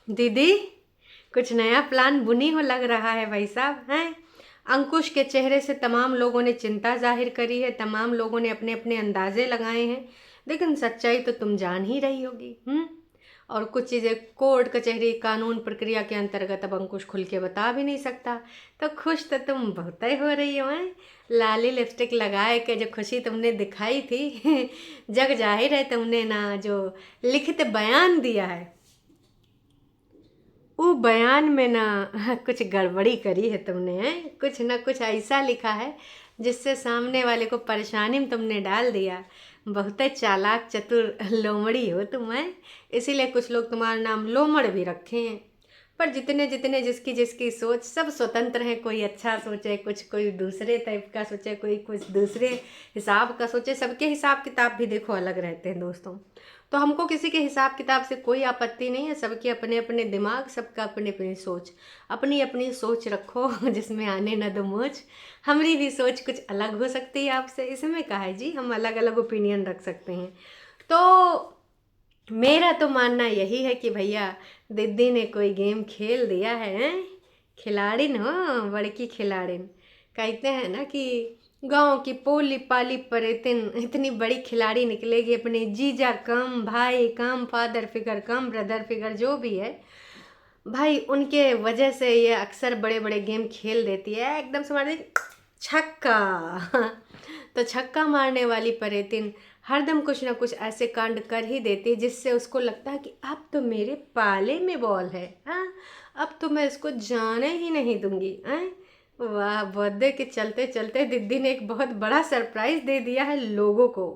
दीदी, कुछ नया प्लान बुनी हो लग रहा है भाई साहब हैं। अंकुश के चेहरे से तमाम लोगों ने चिंता जाहिर करी है, तमाम लोगों ने अपने अपने अंदाजे लगाए हैं, लेकिन सच्चाई तो तुम जान ही रही होगी। और कुछ चीज़ें कोर्ट कचहरी कानून प्रक्रिया के अंतर्गत अब अंकुश खुल के बता भी नहीं सकता। तो खुश तो तुम बहुत ही हो रही हो हैं। लाली लिपस्टिक लगाए के जो खुशी तुमने दिखाई थी जग जाहिर है तुमने ना जो लिखित बयान दिया है, वो बयान में ना कुछ गड़बड़ी करी है तुमने। हैं कुछ ना कुछ ऐसा लिखा है जिससे सामने वाले को परेशानी में तुमने डाल दिया। बहुत ही चालाक चतुर लोमड़ी हो तुम। हैं इसीलिए कुछ लोग तुम्हारा नाम लोमड़ भी रखे हैं। पर जितने जितने जिसकी जिसकी सोच, सब स्वतंत्र हैं। कोई अच्छा सोचे, कुछ कोई दूसरे टाइप का सोचे, कोई कुछ दूसरे हिसाब का सोचे। सबके हिसाब किताब भी देखो अलग रहते हैं दोस्तों। तो हमको किसी के हिसाब किताब से कोई आपत्ति नहीं है। सबके अपने अपने दिमाग, सबका अपनी अपनी सोच। अपनी अपनी सोच रखो जिसमें आने न दो मोच। हमारी भी सोच कुछ अलग हो सकती है आपसे, इसमें कहा है जी, हम अलग अलग ओपिनियन रख सकते हैं। तो मेरा तो मानना यही है कि भैया दीदी ने कोई गेम खेल दिया है। खिलाड़िन हो, बड़की खिलाड़िन। कहते हैं ना कि गांव की पोली पाली पर इतनी बड़ी खिलाड़ी निकलेगी। अपने जीजा कम, भाई कम, फादर फिगर कम, ब्रदर फिगर जो भी है भाई, उनके वजह से ये अक्सर बड़े बड़े गेम खेल देती है। एकदम से मार दी छक्का तो छक्का मारने वाली परेतिन हरदम कुछ ना कुछ ऐसे कांड कर ही देती है जिससे उसको लगता है कि अब तो मेरे पाले में बॉल है। हाँ, अब तो मैं इसको जाने ही नहीं दूंगी। हैं वाह, बर्थडे के चलते चलते दीदी ने एक बहुत बड़ा सरप्राइज दे दिया है लोगों को।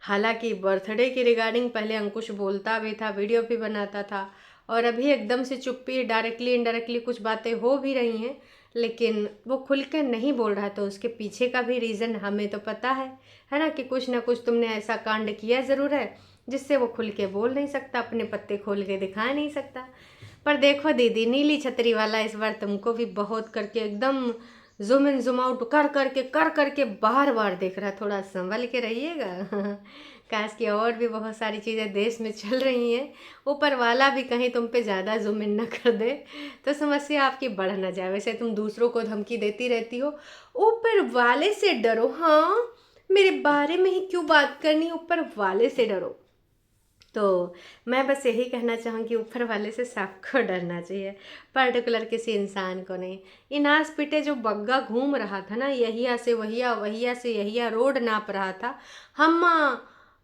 हालांकि बर्थडे की रिगार्डिंग पहले अंकुश बोलता भी था, वीडियो भी बनाता था, और अभी एकदम से चुप्पी, डायरेक्टली इनडायरेक्टली कुछ बातें हो भी रही हैं, लेकिन वो खुल के नहीं बोल रहा। तो उसके पीछे का भी रीज़न हमें तो पता है ना, कि कुछ ना कुछ तुमने ऐसा कांड किया ज़रूर है जिससे वो खुल के बोल नहीं सकता, अपने पत्ते खोल के दिखा नहीं सकता। पर देखो दीदी, नीली छतरी वाला इस बार तुमको भी बहुत करके एकदम जूम इन जूम आउट कर करके बार बार देख रहा। थोड़ा संभल के रहिएगा काश कि और भी बहुत सारी चीज़ें देश में चल रही हैं, ऊपर वाला भी कहीं तुम पे ज़्यादा जूम इन ना कर दे तो समस्या आपकी बढ़ ना जाए। वैसे तुम दूसरों को धमकी देती रहती हो, ऊपर वाले से डरो। हाँ, मेरे बारे में ही क्यों बात करनी, ऊपर वाले से डरो। तो मैं बस यही कहना चाहूँगी, ऊपर वाले से सबको डरना चाहिए, पर्टिकुलर किसी इंसान को नहीं। इनास पिटे जो बग्गा घूम रहा था ना, यहिया से वहिया, वहिया से यहिया, रोड नाप रहा था। हम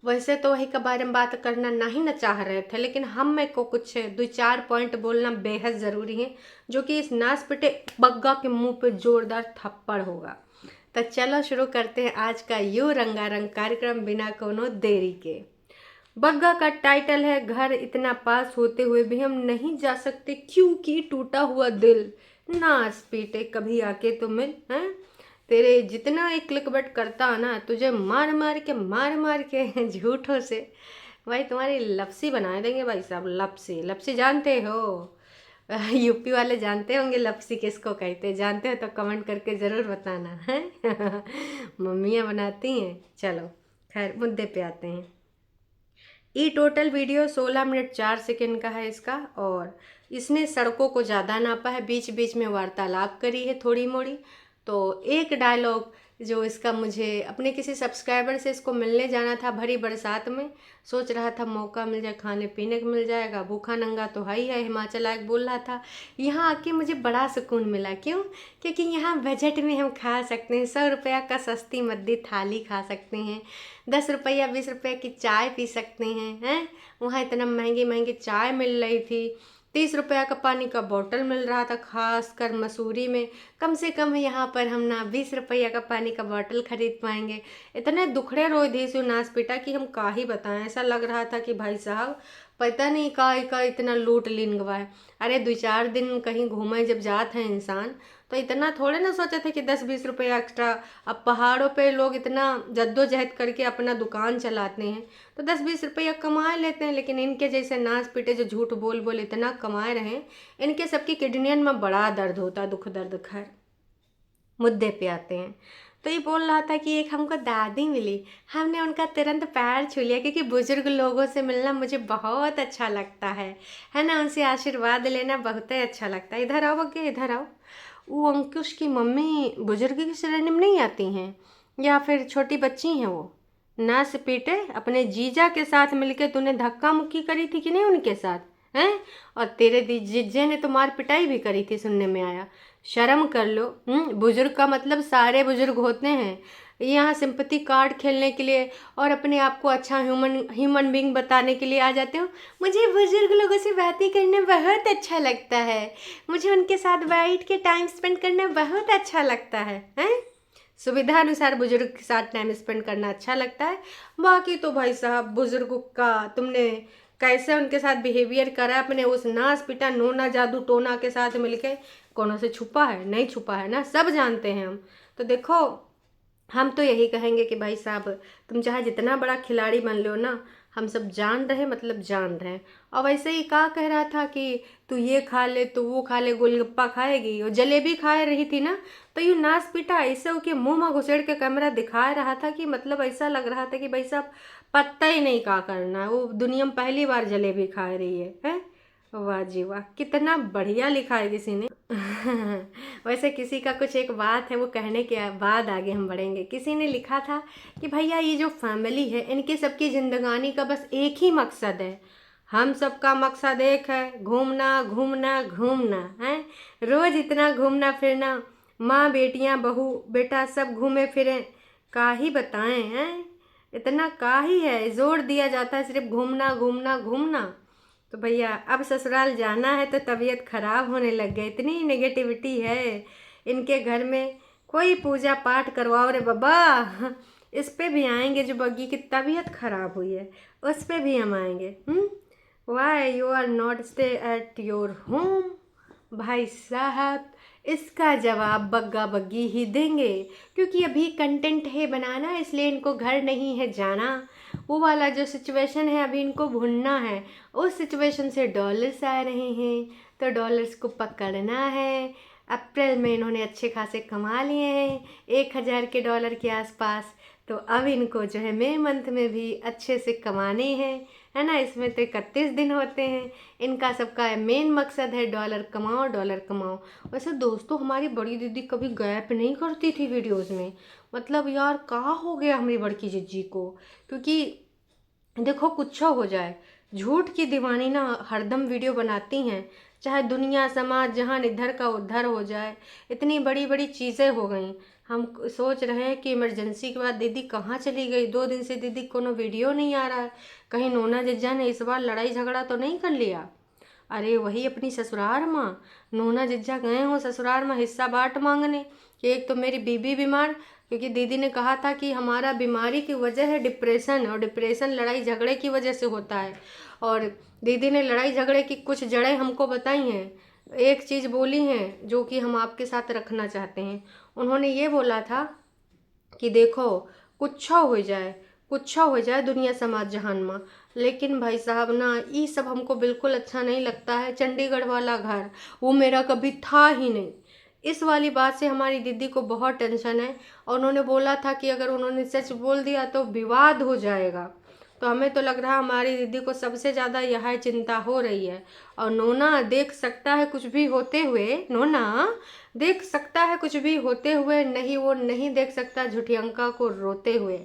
वैसे तो वही के बारे में बात करना नहीं न चाह रहे थे, लेकिन हम मेरे को कुछ दो चार पॉइंट बोलना बेहद ज़रूरी है, जो कि इस नास पिटे बग्गा के मुंह पे जोरदार थप्पड़ होगा। तो चलो शुरू करते हैं आज का यूं रंगारंग कार्यक्रम बिना कोनो देरी के। बग्गा का टाइटल है, घर इतना पास होते हुए भी हम नहीं जा सकते क्योंकि टूटा हुआ दिल। नाच पीटे कभी आके तो मिल। हैं तेरे जितना एक क्लिकबट करता है ना, तुझे मार मार के झूठों से भाई तुम्हारी लपसी बना देंगे भाई साहब। लपसी, लपसी जानते हो? यूपी वाले जानते होंगे लपसी किसको कहते, जानते हो तो कमेंट करके ज़रूर बताना है। मम्मियाँ बनाती हैं। चलो खैर मुद्दे पे आते हैं। ई टोटल वीडियो 16 मिनट 4 सेकंड का है इसका, और इसने सड़कों को ज़्यादा नापा है, बीच बीच में वार्तालाप करी है थोड़ी मोड़ी। तो एक डायलॉग जो इसका, मुझे अपने किसी सब्सक्राइबर से इसको मिलने जाना था भरी बरसात में। सोच रहा था मौका मिल जाए, खाने पीने को मिल जाएगा, भूखा नंगा तो है ही है। हिमाचल आके बोल रहा था यहाँ आके मुझे बड़ा सुकून मिला। क्यों? क्योंकि यहाँ बजट में हम खा सकते हैं, 100 रुपया का सस्ती मद्दी थाली खा सकते हैं, 10 रुपया 20 रुपये की चाय पी सकते हैं। वहाँ इतना महंगी महंगी चाय मिल रही थी, 30 रुपया का पानी का बोतल मिल रहा था, खास कर मसूरी में। कम से कम यहाँ पर हम ना 20 रुपया का पानी का बोतल खरीद पाएंगे। इतने दुखड़े रोए देसी नाच पिटा कि हम का ही बताएं। ऐसा लग रहा था कि भाई साहब पता नहीं का इतना लूट लीन गवाए। अरे 2-4 दिन कहीं घूमे जब जाते हैं इंसान, तो इतना थोड़े ना सोचे थे कि 10-20 रुपया एक्स्ट्रा। अब पहाड़ों पे लोग इतना जद्दोजहद करके अपना दुकान चलाते हैं, तो 10-20 रुपया कमा लेते हैं। लेकिन इनके जैसे नाच पीटे जो झूठ बोल बोल इतना कमाए रहे, इनके सबकी किडनियन में बड़ा दर्द होता है, दुख दर्द। खैर मुद्दे पे आते हैं। तो ये बोल रहा था कि एक हमको दादी मिली, हमने उनका तुरंत पैर छू लिया, क्योंकि बुजुर्ग लोगों से मिलना मुझे बहुत अच्छा लगता है ना, उनसे आशीर्वाद लेना बहुत ही अच्छा लगता है। इधर आओ बग्गे, इधर आओ। वो अंकुश की मम्मी बुजुर्ग की श्रेणी में नहीं आती हैं, या फिर छोटी बच्ची हैं वो? नस पीटे, अपने जीजा के साथ मिलके तूने धक्का मुक्की करी थी कि नहीं उनके साथ, हैं? और तेरे जीजे ने तो मार पिटाई भी करी थी, सुनने में आया। शर्म कर लो। बुजुर्ग का मतलब सारे बुजुर्ग होते हैं। यहाँ सिंपैथी कार्ड खेलने के लिए और अपने आप को अच्छा ह्यूमन बीइंग बताने के लिए आ जाते हो। मुझे बुजुर्ग लोगों से बातें करना बहुत अच्छा लगता है, मुझे उनके साथ बैठ के टाइम स्पेंड करना बहुत अच्छा लगता है, हैं? सुविधा अनुसार बुजुर्ग के साथ टाइम स्पेंड करना अच्छा लगता है। बाकी तो भाई साहब, बुजुर्ग का तुमने कैसे उनके साथ बिहेवियर करा अपने उस नास पिटा नोना जादू टोना के साथ मिलके, कौनों से छुपा है? नहीं छुपा है ना, सब जानते हैं हम। तो देखो, हम तो यही कहेंगे कि भाई साहब, तुम चाहे जितना बड़ा खिलाड़ी बन लो ना, हम सब जान रहे, मतलब जान रहे हैं। और वैसे ही कहा कह रहा था कि तू ये खा ले, तू वो खा ले, गोलगप्पा खाएगी, और जलेबी खा रही थी ना, तो यूँ नाच पीटा ऐसे उसके मुंह में घुसेड़ के कैमरा दिखा रहा था कि मतलब ऐसा लग रहा था कि भाई साहब पता ही नहीं क्या करना है, वो दुनिया में पहली बार जलेबी खा रही है? वाह जी वाह, कितना बढ़िया लिखा है किसी ने। वैसे किसी का कुछ एक बात है, वो कहने के बाद आगे हम बढ़ेंगे। किसी ने लिखा था कि भैया ये जो फैमिली है, इनके सबकी जिंदगानी का बस एक ही मकसद है, हम सबका मकसद एक है, घूमना घूमना घूमना है। रोज इतना घूमना फिरना, माँ बेटियाँ बहू बेटा सब घूमे फिरें, का ही बताएं हैं, इतना का ही है, जोर दिया जाता है सिर्फ घूमना घूमना घूमना। तो भैया अब ससुराल जाना है तो तबीयत खराब होने लग गई, इतनी नेगेटिविटी है इनके घर में। कोई पूजा पाठ करवाओ रे बाबा। इस पे भी आएंगे, जो बग्गी की तबीयत खराब हुई है उस पे भी हम आएंगे। Why you are not stay at your home? भाई साहब, इसका जवाब बग्गा बग्गी ही देंगे, क्योंकि अभी कंटेंट है बनाना, इसलिए इनको घर नहीं है जाना। वो वाला जो सिचुएशन है अभी इनको भूनना है, उस सिचुएशन से डॉलर्स आ रहे हैं, तो डॉलर्स को पकड़ना है। अप्रैल में इन्होंने अच्छे खासे कमा लिए हैं, 1000 के डॉलर के आसपास, तो अब इनको जो है मई मंथ में भी अच्छे से कमाने हैं, है ना। इसमें तो 31 दिन होते हैं, इनका सबका मेन मकसद है डॉलर कमाओ डॉलर कमाओ। वैसे दोस्तों, हमारी बड़ी दीदी कभी गैप नहीं करती थी वीडियोस में, मतलब यार कहाँ हो गया हमारी बड़की जिज्जी को। क्योंकि देखो, कुछ हो जाए, झूठ की दीवानी ना हरदम वीडियो बनाती हैं, चाहे दुनिया समाज जहान इधर का उधर हो जाए। इतनी बड़ी बड़ी चीज़ें हो गई, हम सोच रहे हैं कि इमरजेंसी के बाद दीदी कहाँ चली गई, 2 दिन से दीदी कोनो वीडियो नहीं आ रहा है। कहीं नोना जिज्जा ने इस बार लड़ाई झगड़ा तो नहीं कर लिया? अरे वही अपनी ससुराल माँ, नोना जिज्जा गए हो ससुराल में हिस्सा बांट मांगने कि एक तो मेरी बीबी बीमार, क्योंकि दीदी ने कहा था कि हमारा बीमारी की वजह है डिप्रेशन, और डिप्रेशन लड़ाई झगड़े की वजह से होता है। और दीदी ने लड़ाई झगड़े की कुछ जड़ें हमको बताई हैं, एक चीज़ बोली हैं जो कि हम आपके साथ रखना चाहते हैं। उन्होंने ये बोला था कि देखो, कुछ हो जाए दुनिया समाज जहान में, लेकिन भाई साहब ना, ये सब हमको बिल्कुल अच्छा नहीं लगता है। चंडीगढ़ वाला घर वो मेरा कभी था ही नहीं, इस वाली बात से हमारी दीदी को बहुत टेंशन है। और उन्होंने बोला था कि अगर उन्होंने सच बोल दिया तो विवाद हो जाएगा। तो हमें तो लग रहा है हमारी दीदी को सबसे ज़्यादा यह चिंता हो रही है। और नोना देख सकता है कुछ भी होते हुए, नोना देख सकता है कुछ भी होते हुए, नहीं वो नहीं देख सकता झुठियंका को रोते हुए।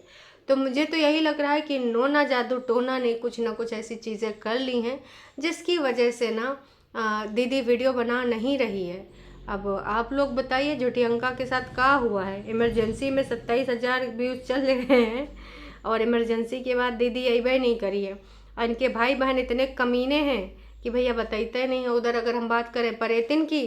तो मुझे तो यही लग रहा है कि नोना जादू टोना ने कुछ ना कुछ ऐसी चीज़ें कर ली हैं जिसकी वजह से ना दीदी वीडियो बना नहीं रही है। अब आप लोग बताइए, झुठियंका के साथ क्या हुआ है? इमरजेंसी में 27,000 व्यूज़ चल रहे हैं, और इमरजेंसी के बाद दीदी अबे नहीं करी है। और इनके भाई बहन इतने कमीने हैं कि भैया बताते नहीं है। उधर अगर हम बात करें परेतिन की,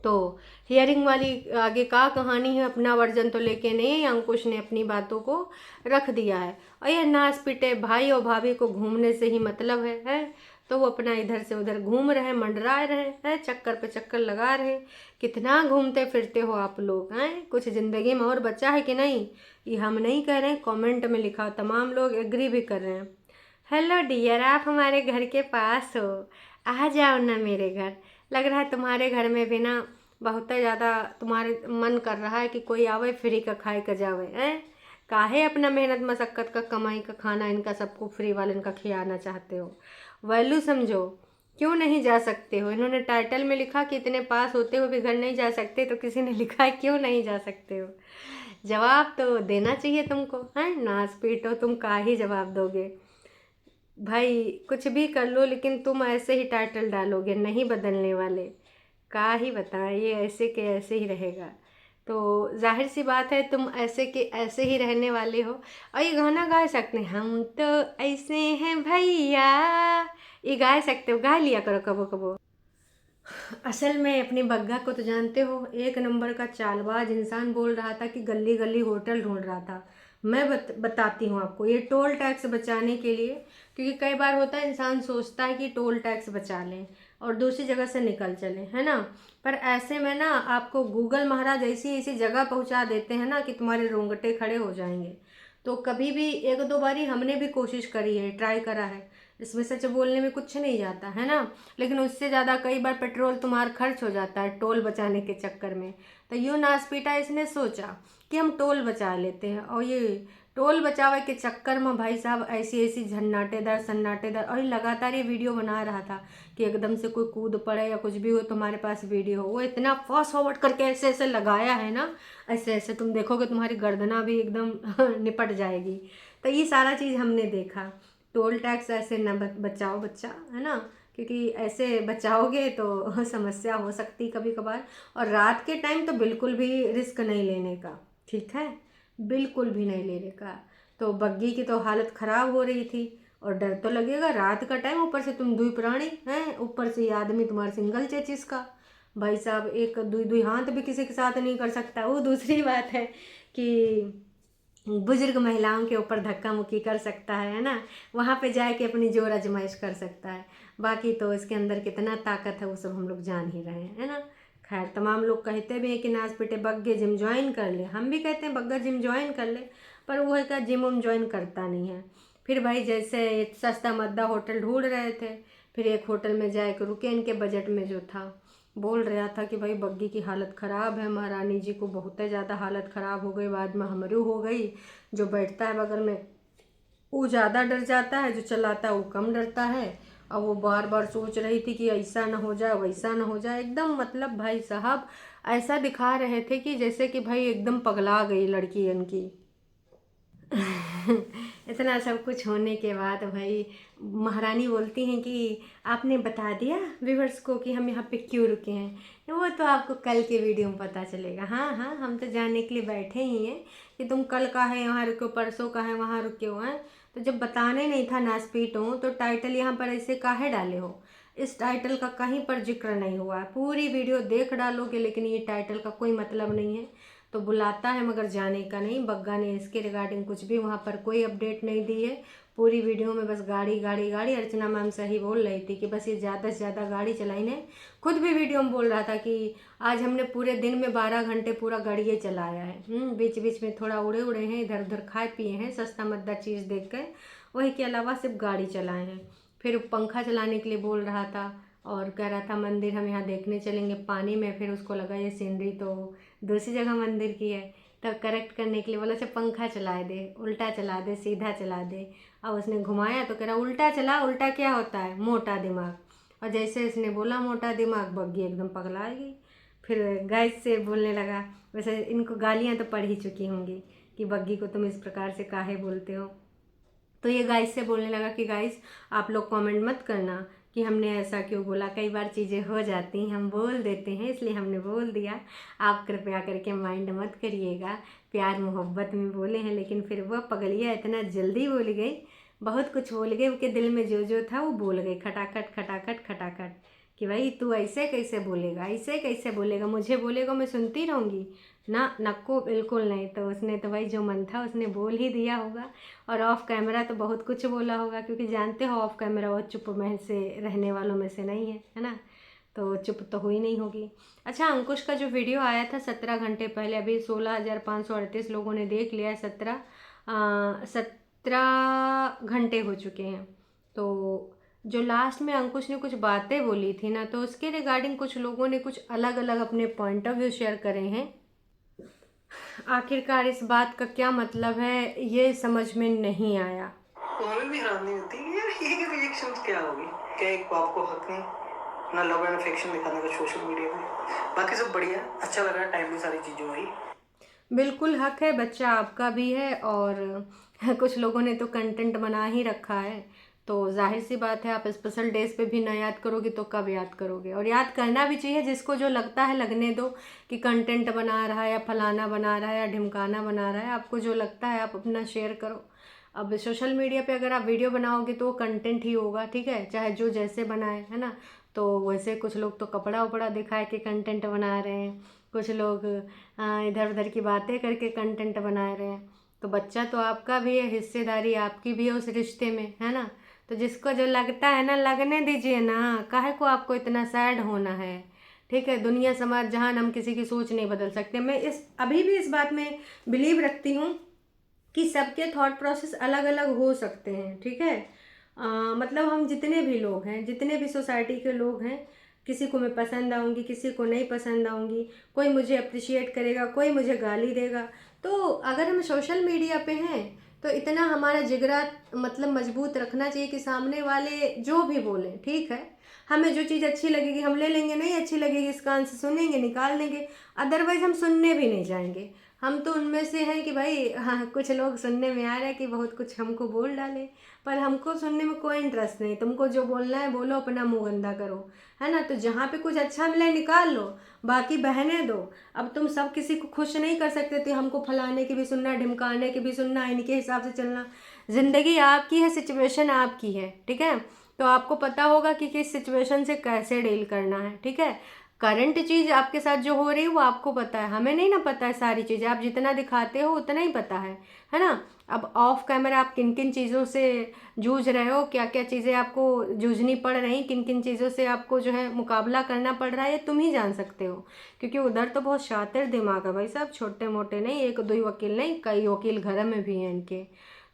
तो हियरिंग वाली आगे का कहानी है, अपना वर्जन तो लेके नहीं, अंकुश ने अपनी बातों को रख दिया है। और ये नाच पिटे भाई और भाभी को घूमने से ही मतलब है? तो वो अपना इधर से उधर घूम रहे, मंडरा रहे हैं, चक्कर पे चक्कर लगा रहे। कितना घूमते फिरते हो आप लोग हैं? कुछ ज़िंदगी में और बचा है कि नहीं? ये हम नहीं कह रहे हैं, कमेंट में लिखा, तमाम लोग एग्री भी कर रहे हैं। हेलो डियर, आप हमारे घर के पास हो, आ जाओ ना मेरे घर। लग रहा है तुम्हारे घर में भी ना बहुत ज़्यादा तुम्हारे मन कर रहा है कि कोई आवे फ्री का खाए का जावे हैं। काहे अपना मेहनत मशक्क़त का कमाई का खाना इनका सबको फ्री वाले इनका खिलाना चाहते हो। वैल्यू समझो, क्यों नहीं जा सकते हो। इन्होंने टाइटल में लिखा कि इतने पास होते हुए भी घर नहीं जा सकते, तो किसी ने लिखा है क्यों नहीं जा सकते हो। जवाब तो देना चाहिए तुमको, हैं नाच पीटो, तुम का ही जवाब दोगे भाई। कुछ भी कर लो लेकिन तुम ऐसे ही टाइटल डालोगे, नहीं बदलने वाले। का ही बताएं, ये ऐसे के ऐसे ही रहेगा। तो जाहिर सी बात है तुम ऐसे के ऐसे ही रहने वाले हो। और ये गाना गा सकते हैं, हम तो ऐसे हैं भैया, ये गा सकते हो, गा लिया करो कबो कबो। असल में अपनी बग्गा को तो जानते हो, एक नंबर का चालबाज इंसान। बोल रहा था कि गली गली होटल ढूंढ रहा था। मैं बताती हूँ आपको, ये टोल टैक्स बचाने के लिए। क्योंकि कई बार होता है इंसान सोचता है कि टोल टैक्स बचा लें और दूसरी जगह से निकल चले, है ना। पर ऐसे में ना आपको गूगल महाराज ऐसी ऐसी जगह पहुंचा देते हैं ना कि तुम्हारे रोंगटे खड़े हो जाएंगे। तो कभी भी एक दो बारी हमने भी कोशिश करी है, ट्राई करा है। इसमें सच बोलने में कुछ नहीं जाता है ना, लेकिन उससे ज़्यादा कई बार पेट्रोल तुम्हारा खर्च हो जाता है टोल बचाने के चक्कर में। तो यूँ नासपीटा इसने सोचा कि हम टोल बचा लेते हैं, और ये टोल बचावे के चक्कर में भाई साहब ऐसी ऐसी झन्नाटेदार सन्नाटेदार, और लगातार ये वीडियो बना रहा था कि एकदम से कोई कूद पड़े या कुछ भी हो तुम्हारे पास वीडियो हो। वो इतना फास्ट फॉरवर्ड करके ऐसे ऐसे लगाया है ना, ऐसे ऐसे तुम देखोगे तुम्हारी गर्दना भी एकदम निपट जाएगी। तो ये सारा चीज़ हमने देखा। टोल टैक्स ऐसे न बचाओ बच्चा, है ना, क्योंकि ऐसे बचाओगे तो समस्या हो सकती कभी कभार। और रात के टाइम तो बिल्कुल भी रिस्क नहीं लेने का, ठीक है, बिल्कुल भी नहीं लेने का। तो बग्गी की तो हालत ख़राब हो रही थी, और डर तो लगेगा रात का टाइम, ऊपर से तुम दुई प्राणी हैं, ऊपर से ये आदमी तुम्हारा सिंगल चेचिस का। भाई साहब एक दुई दुई हाथ भी किसी के साथ नहीं कर सकता। वो दूसरी बात है कि बुजुर्ग महिलाओं के ऊपर धक्का मुक्की कर सकता है ना, वहाँ पे जाके अपनी जोर आजमाइश कर सकता है। बाकी तो इसके अंदर कितना ताकत है वो सब हम लोग जान ही रहे हैं, है ना। खैर तमाम लोग कहते भी हैं कि नाच पीटे बग्गे जिम ज्वाइन कर ले, हम भी कहते हैं बग्गा जिम ज्वाइन कर ले, पर वो है क्या जिम उम ज्वाइन करता नहीं है। फिर भाई जैसे सस्ता मद्दा होटल ढूंढ रहे थे, फिर एक होटल में जाके रुके, इनके बजट में जो था। बोल रहा था कि भाई बग्गी की हालत ख़राब है, महारानी जी को बहुत ज़्यादा हालत ख़राब हो गई, बाद में हमरू हो गई। जो बैठता है बगल में वो ज़्यादा डर जाता है, जो चलाता है वो कम डरता है। और वो बार बार सोच रही थी कि ऐसा ना हो जाए वैसा ना हो जाए, एकदम मतलब भाई साहब ऐसा दिखा रहे थे कि जैसे कि भाई एकदम पगला गई लड़की इनकी। इतना सब कुछ होने के बाद भाई महारानी बोलती हैं कि आपने बता दिया व्यूवर्स को कि हम यहाँ पे क्यों रुके हैं। वो तो आपको कल के वीडियो में पता चलेगा। हाँ हाँ, हम तो जानने के लिए बैठे ही हैं कि तुम कल का है यहाँ रुके हो, परसों का है वहाँ रुके हो हैं। तो जब बताने नहीं था नासपीट हो तो टाइटल यहाँ पर ऐसे काहे डाले हो। इस टाइटल का कहीं पर जिक्र नहीं हुआ है। पूरी वीडियो देख डालोगे लेकिन ये टाइटल का कोई मतलब नहीं है। तो बुलाता है मगर जाने का नहीं। बग्गा ने इसके रिगार्डिंग कुछ भी वहाँ पर कोई अपडेट नहीं दी है। पूरी वीडियो में बस गाड़ी गाड़ी गाड़ी। अर्चना मैम सही बोल रही थी कि बस ये ज़्यादा से ज़्यादा गाड़ी चलाई ने। खुद भी वीडियो में बोल रहा था कि आज हमने पूरे दिन में 12 घंटे पूरा गाड़िए चलाया है। बीच बीच में थोड़ा उड़े उड़े हैं, इधर उधर खाए पिए हैं सस्ता मद्दा चीज़ देख कर, वही के अलावा सिर्फ गाड़ी चलाए हैं। फिर पंखा चलाने के लिए बोल रहा था और कह रहा था मंदिर हम यहाँ देखने चलेंगे पानी में। फिर उसको लगा ये सीनरी तो दूसरी जगह मंदिर की है, तो करेक्ट करने के लिए बोला से पंखा चला दे, उल्टा चला दे, सीधा चला दे। अब उसने घुमाया तो कह रहा उल्टा चला, उल्टा क्या होता है, मोटा दिमाग। और जैसे इसने बोला मोटा दिमाग, बग्गी एकदम पगला गई। फिर गाइस से बोलने लगा। वैसे इनको गालियाँ तो पड़ ही चुकी होंगी कि बग्गी को तुम इस प्रकार से काहे बोलते हो। तो ये गाइस से बोलने लगा कि गाइस आप लोग कमेंट मत करना कि हमने ऐसा क्यों बोला, कई बार चीज़ें हो जाती हैं, हम बोल देते हैं इसलिए हमने बोल दिया। आप कृपया करके माइंड मत करिएगा, प्यार मोहब्बत में बोले हैं। लेकिन फिर वह पगलिया इतना जल्दी बोल गई, बहुत कुछ बोल गई, उसके दिल में जो जो था वो बोल गई खटाखट खटाखट खटाखट कि भाई तू ऐसे कैसे बोलेगा, ऐसे कैसे बोलेगा, मुझे बोलेगा मैं सुनती रहूँगी ना, नको बिल्कुल नहीं। तो उसने तो भाई जो मन था उसने बोल ही दिया होगा। और ऑफ कैमरा तो बहुत कुछ बोला होगा, क्योंकि जानते हो ऑफ कैमरा वो चुप महल से रहने वालों में से नहीं है ना, तो चुप तो हुई नहीं होगी। अच्छा, अंकुश का जो वीडियो आया था 17 घंटे पहले, अभी 16,538 लोगों ने देख लिया है। 17 घंटे हो चुके हैं। तो जो लास्ट में अंकुश ने कुछ बातें बोली थी ना, तो उसके रिगार्डिंग कुछ लोगों ने कुछ अलग अलग अपने पॉइंट ऑफ व्यू शेयर करे हैं। आखिरकार इस बात का क्या मतलब है ये समझ में नहीं आया। तो हमें भी हैरानी होती है यार, ये रिएक्शन क्या होगी? क्या एक बाप को हक नहीं ना लव एंड अफेक्शन दिखाने का सोशल मीडिया पे? बाकी सब बढ़िया, अच्छा लगा, टाइम भी सारी चीज़ों आई। बिल्कुल हक है, बच्चा आपका भी है, और कुछ लोगों ने तो कंटेंट बना ही रखा है, तो जाहिर सी बात है आप स्पेशल डेज पे भी ना याद करोगे तो कब याद करोगे। और याद करना भी चाहिए, जिसको जो लगता है लगने दो कि कंटेंट बना रहा है या फलाना बना रहा है या ढिमकाना बना रहा है। आपको जो लगता है आप अपना शेयर करो। अब सोशल मीडिया पे अगर आप वीडियो बनाओगे तो वो कंटेंट ही होगा, ठीक है, चाहे जो जैसे बनाए, है ना। तो वैसे कुछ लोग तो कपड़ा उपड़ा दिखा के कंटेंट बना रहे हैं, कुछ लोग इधर उधर की बातें करके कंटेंट बना रहे हैं। तो बच्चा तो आपका भी है, हिस्सेदारी आपकी भी है उस रिश्ते में, है ना। तो जिसको जो लगता है ना लगने दीजिए ना, काहे को आपको इतना सैड होना है, ठीक है। दुनिया समाज जहान हम किसी की सोच नहीं बदल सकते। मैं अभी भी इस बात में बिलीव रखती हूँ कि सबके थॉट प्रोसेस अलग अलग हो सकते हैं, ठीक है। मतलब हम जितने भी लोग हैं, जितने भी सोसाइटी के लोग हैं, किसी को मैं पसंद आऊँगी, किसी को नहीं पसंद आऊँगी, कोई मुझे अप्रिशिएट करेगा, कोई मुझे गाली देगा। तो अगर हम सोशल मीडिया पे हैं तो इतना हमारा जिगरा मतलब मजबूत रखना चाहिए कि सामने वाले जो भी बोले ठीक है, हमें जो चीज़ अच्छी लगेगी हम ले लेंगे, नहीं अच्छी लगेगी इस कान से सुनेंगे, निकाल देंगे, अदरवाइज़ हम सुनने भी नहीं जाएंगे। हम तो उनमें से हैं कि भाई हाँ, कुछ लोग सुनने में आ रहा है कि बहुत कुछ हमको बोल डाले, पर हमको सुनने में कोई इंटरेस्ट नहीं। तुमको जो बोलना है बोलो, अपना मुंह गंदा करो, है ना। तो जहाँ पे कुछ अच्छा मिले निकाल लो, बाकी बहने दो। अब तुम सब किसी को खुश नहीं कर सकते थे, हमको फलाने की भी सुनना, ढिमकाने की भी सुनना, इनके हिसाब से चलना। ज़िंदगी आपकी है, सिचुएशन आपकी है, ठीक है। तो आपको पता होगा कि किस सिचुएशन से कैसे डील करना है, ठीक है। करंट चीज़ आपके साथ जो हो रही है वो आपको पता है, हमें नहीं ना पता है सारी चीज़ें। आप जितना दिखाते हो उतना ही पता है ना। अब ऑफ कैमरा आप किन किन चीज़ों से जूझ रहे हो, क्या क्या चीज़ें आपको जूझनी पड़ रही, किन किन चीज़ों से आपको जो है मुकाबला करना पड़ रहा है, ये तुम ही जान सकते हो। क्योंकि उधर तो बहुत शातिर दिमाग है भाई साहब, छोटे मोटे नहीं, एक दो ही वकील नहीं, कई वकील घर में भी हैं इनके।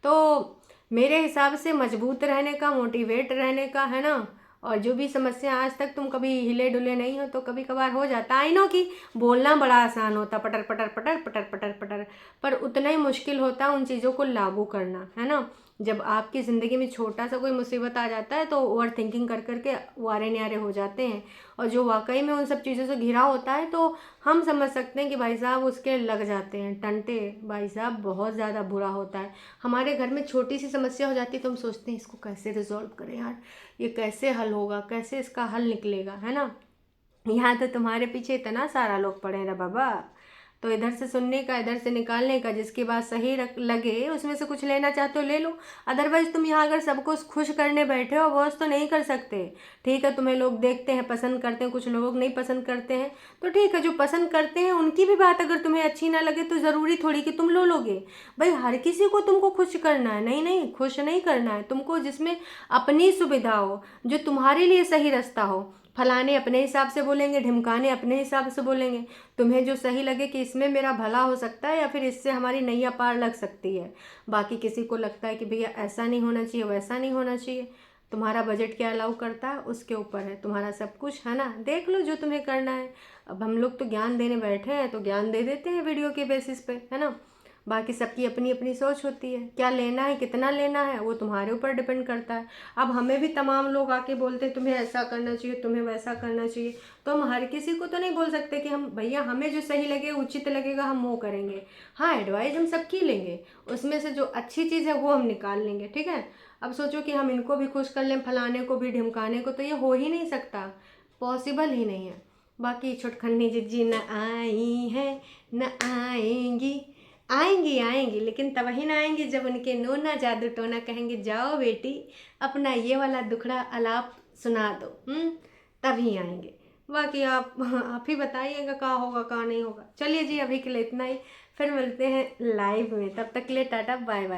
तो मेरे हिसाब से मजबूत रहने का, मोटिवेट रहने का, है ना। और जो भी समस्या आज तक तुम कभी हिले डुले नहीं हो तो कभी कभार हो जाता। आई नो कि बोलना बड़ा आसान होता, पटर पटर पटर पटर पटर पटर, पर उतना ही मुश्किल होता उन चीज़ों को लागू करना, है ना। जब आपकी ज़िंदगी में छोटा सा कोई मुसीबत आ जाता है तो ओवर थिंकिंग कर करके वारे न्यारे हो जाते हैं, और जो वाकई में उन सब चीज़ों से घिरा होता है तो हम समझ सकते हैं कि भाई साहब उसके लग जाते हैं टंटे, भाई साहब बहुत ज़्यादा बुरा होता है। हमारे घर में छोटी सी समस्या हो जाती है तो हम सोचते हैं इसको कैसे रिजॉल्व करें यार, ये कैसे हल होगा, कैसे इसका हल निकलेगा, है ना। यहाँ तो तुम्हारे पीछे इतना सारा लोग पड़े हैं बाबा, तो इधर से सुनने का, इधर से निकालने का, जिसकी बात सही लगे उसमें से कुछ लेना चाहते हो ले लो। अदरवाइज तुम यहाँ अगर सबको खुश करने बैठे हो, बॉस तो नहीं कर सकते। ठीक है, तुम्हें लोग देखते हैं, पसंद करते हैं, कुछ लोग नहीं पसंद करते हैं, तो ठीक है, जो पसंद करते हैं उनकी भी बात अगर तुम्हें अच्छी ना लगे तो ज़रूरी थोड़ी कि तुम लो लोगे। भाई हर किसी को तुमको खुश करना है, नहीं नहीं, खुश नहीं करना है तुमको, जिसमें अपनी सुविधा हो, जो तुम्हारे लिए सही रास्ता हो। फलाने अपने हिसाब से बोलेंगे, ढिमकाने अपने हिसाब से बोलेंगे, तुम्हें जो सही लगे कि इसमें मेरा भला हो सकता है या फिर इससे हमारी नैया पार लग सकती है। बाकी किसी को लगता है कि भैया ऐसा नहीं होना चाहिए, वैसा नहीं होना चाहिए, तुम्हारा बजट क्या अलाउ करता है उसके ऊपर है तुम्हारा सब कुछ, है ना। देख लो जो तुम्हें करना है। अब हम लोग तो ज्ञान देने बैठे हैं तो ज्ञान दे देते हैं वीडियो के बेसिस पे, है ना। बाकी सबकी अपनी अपनी सोच होती है, क्या लेना है कितना लेना है वो तुम्हारे ऊपर डिपेंड करता है। अब हमें भी तमाम लोग आके बोलते हैं तुम्हें ऐसा करना चाहिए, तुम्हें वैसा करना चाहिए, तो हम हर किसी को तो नहीं बोल सकते कि हम भैया हमें जो सही लगे उचित लगेगा हम वो करेंगे। हाँ, एडवाइस हम सबकी लेंगे, उसमें से जो अच्छी चीज़ है वो हम निकाल लेंगे, ठीक है। अब सोचो कि हम इनको भी खुश कर लें, फलाने को भी ढिमकाने को, तो ये हो ही नहीं सकता, पॉसिबल ही नहीं है। बाकी छुटखन्नी जिज्जी न आई है न आएंगी, आएंगी आएंगी, लेकिन तब ही ना आएंगी जब उनके नोना जादू टोना कहेंगे जाओ बेटी अपना ये वाला दुखड़ा अलाप सुना दो, तभी आएंगे। बाकी आप ही बताइएगा क्या होगा क्या नहीं होगा। चलिए जी, अभी के लिए इतना ही, फिर मिलते हैं लाइव में, तब तक के लिए टाटा बाय बाय।